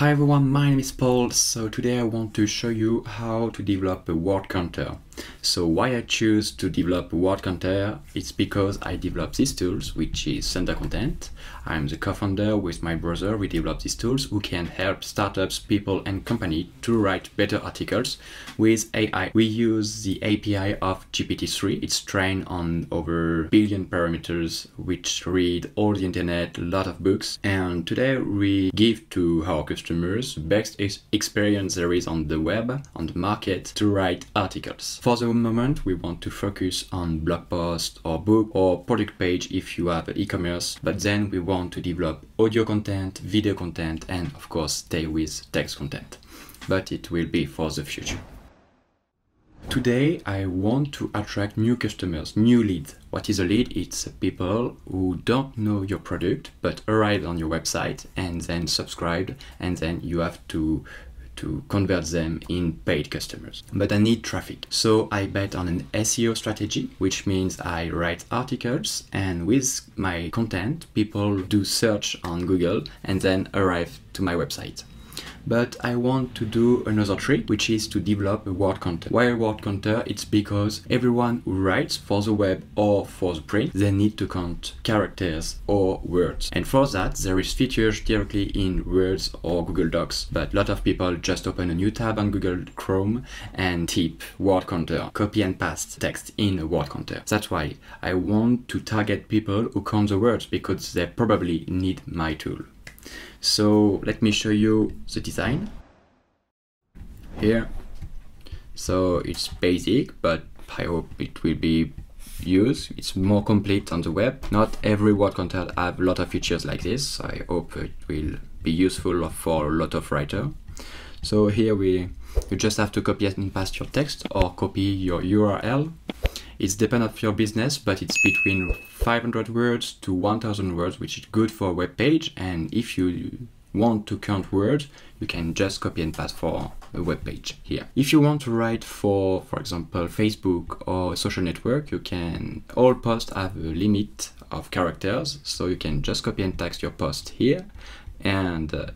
Hi everyone, my name is Paul. So today I want to show you how to develop a word counter. So why I choose to develop a word counter, it's because I developed these tools, which is Thundercontent. I'm the co-founder with my brother. We developed these tools who can help startups, people and companies to write better articles with AI. We use the API of GPT-3. It's trained on over 1 billion parameters, which read all the internet, a lot of books. And today we give to our customers the best experience there is on the web, on the market, to write articles. For the moment, we want to focus on blog post or book or product page if you have e-commerce, but then we want to develop audio content, video content, and of course stay with text content. But it will be for the future. Today, I want to attract new customers, new leads. What is a lead? It's people who don't know your product, but arrive on your website and then subscribe, and then you have to convert them in paid customers. But I need traffic. So I bet on an SEO strategy, which means I write articles, and with my content, people do search on Google and then arrive to my website. But I want to do another trick, which is to develop a word counter. Why a word counter? It's because everyone who writes for the web or for the print, they need to count characters or words. And for that, there is features directly in Words or Google Docs. But a lot of people just open a new tab on Google Chrome and type word counter, copy and paste text in a word counter. That's why I want to target people who count the words, because they probably need my tool. So let me show you the design here. So it's basic, but I hope it will be used. It's more complete on the web. Not every word counter have a lot of features like this, so I hope it will be useful for a lot of writers. So here you just have to copy and paste your text or copy your URL. It's dependent on your business, but it's between 500 words to 1000 words, which is good for a web page. And if you want to count words, you can just copy and paste for a web page here. If you want to write for example, Facebook or a social network, all posts have a limit of characters, so you can just copy and paste your post here, and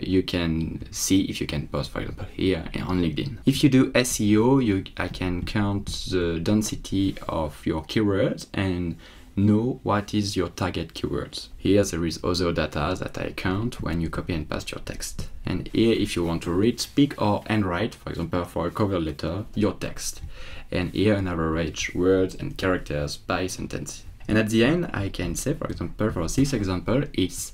you can see if you can post, for example, here on LinkedIn. If you do SEO, I can count the density of your keywords and know what is your target keywords. Here there is other data that I count when you copy and paste your text. And here, if you want to read, speak or handwrite, for example, for a cover letter, your text. And here an average words and characters by sentence. And at the end, I can say, for example, for this example, it's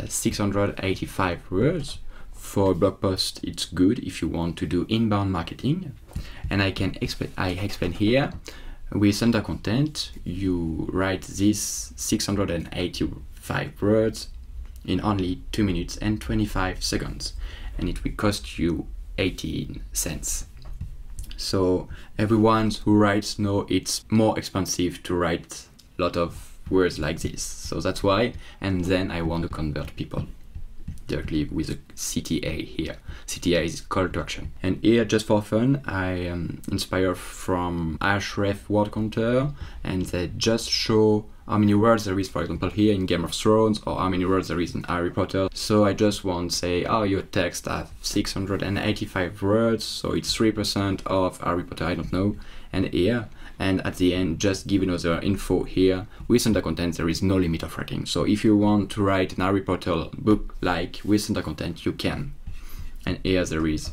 685 words. For a blog post, it's good if you want to do inbound marketing. And I explain here, with Thundercontent, you write these 685 words in only 2 minutes and 25 seconds. And it will cost you 18 cents. So everyone who writes knows it's more expensive to write a lot of words like this. So that's why, and then I want to convert people directly with a CTA here. CTA is call to action. And here, just for fun, I am inspired from Ahrefs word counter, and they just show how many words there is, for example, here in Game of Thrones, or how many words there is in Harry Potter. So I just want to say, oh, your text has 685 words, so it's 3% of Harry Potter, I don't know. And here, and at the end, just give another info here. With Thundercontent, there is no limit of writing. So if you want to write an Harry Potter book like with Thundercontent, you can. And here there is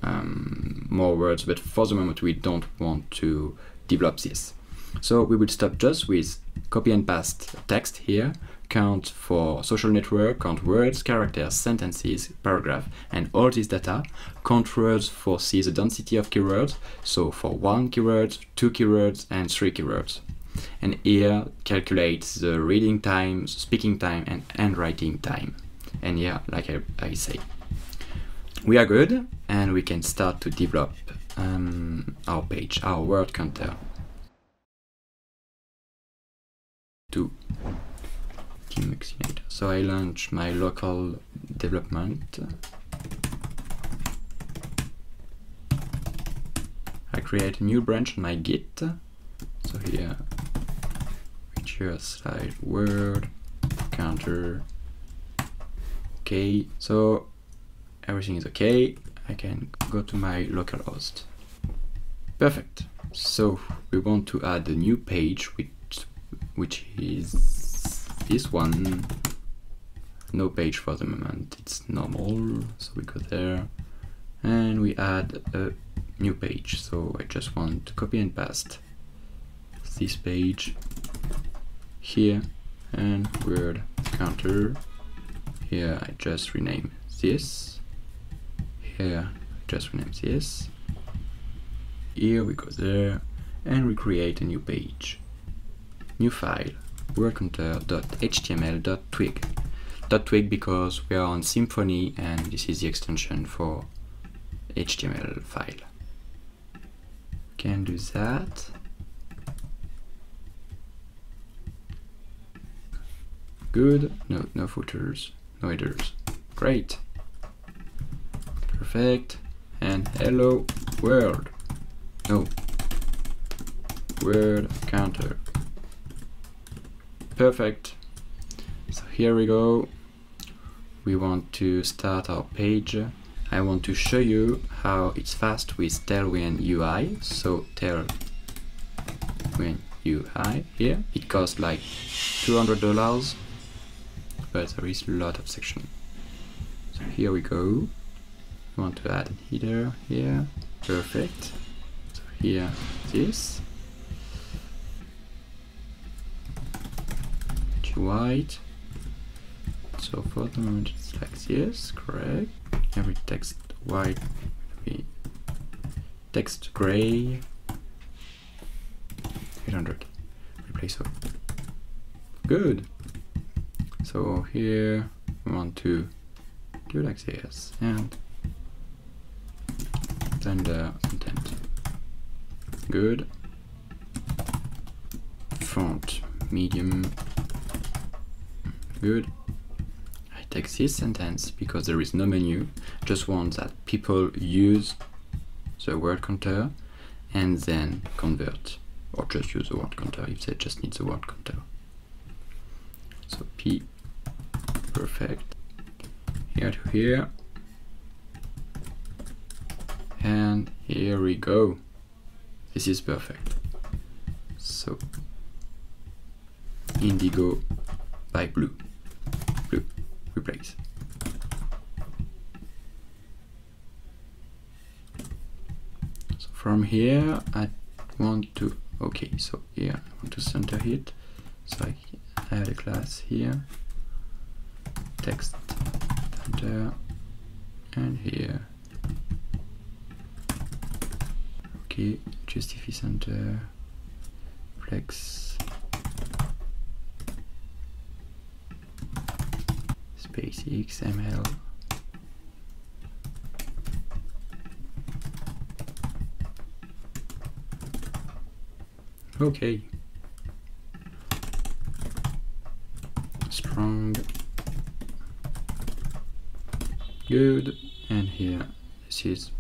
more words, but for the moment we don't want to develop this. So we will stop just with copy and paste text here, count for social network, count words, characters, sentences, paragraph, and all this data. Count words for see the density of keywords, so for 1 keyword, 2 keywords, and 3 keywords. And here calculate the reading time, speaking time, and handwriting time. And here, like I say, we are good, and we can start to develop our page, our word counter. So I launch my local development. I create a new branch on my Git. So here, feature slide word counter. Okay, so everything is okay, I can go to my localhost. Perfect. So we want to add a new page which is this one. No page for the moment, it's normal, so we go there and we add a new page. So I just want to copy and paste this page here, and word counter. Here I just rename this. Here I just rename this. Here we go there and we create a new page. New file, wordcounter.html.twig. .twig because we are on Symfony and this is the extension for HTML file. Can do that. Good. No footers, no headers. Great. Perfect. And hello world. No. Word counter. Perfect. So here we go. We want to start our page. I want to show you how it's fast with Tailwind UI. So Tailwind UI here. It costs like $200, but there is a lot of section. So here we go. We want to add a header here. Perfect. So here this. White. So for the moment it's like this, correct. Every text white will be text gray. 800. Replace all. Good. So here we want to do like this and Thundercontent. Good. Font medium. Good. I take this sentence because there is no menu. Just want that people use the word counter and then convert, or just use the word counter if they just need the word counter. So P, perfect. Here to here. And here we go. This is perfect. So indigo by blue. Blue, replace. So from here I want to, okay, so here I want to center it. So I add a class here, text center, and here, okay, justify center, flex, space XML. Okay. Strong. Good. And here, this is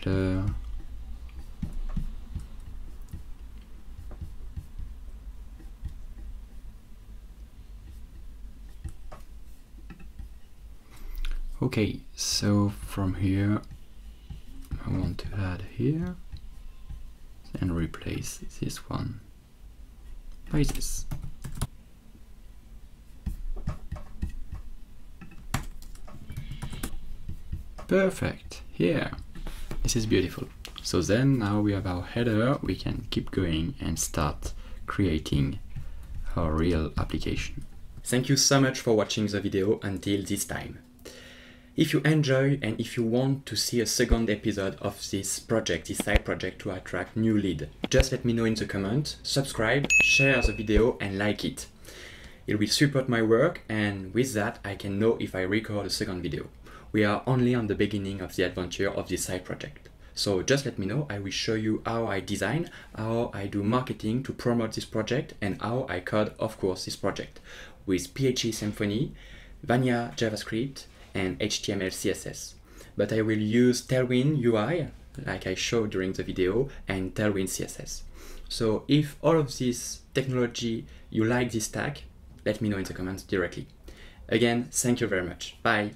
header. Okay, so from here I want to add here and replace this one by this. Perfect, here. This is beautiful. So then now we have our header, we can keep going and start creating our real application. Thank you so much for watching the video until this time. If you enjoy and if you want to see a second episode of this project, this side project to attract new lead, just let me know in the comments, subscribe, share the video and like it. It will support my work, and with that I can know if I record a second video. We are only on the beginning of the adventure of this side project. So just let me know, I will show you how I design, how I do marketing to promote this project, and how I code, of course, this project with PHP Symfony, Vanilla JavaScript, and HTML CSS. But I will use Tailwind UI, like I showed during the video, and Tailwind CSS. So if all of this technology, you like this stack, let me know in the comments directly. Again, thank you very much. Bye.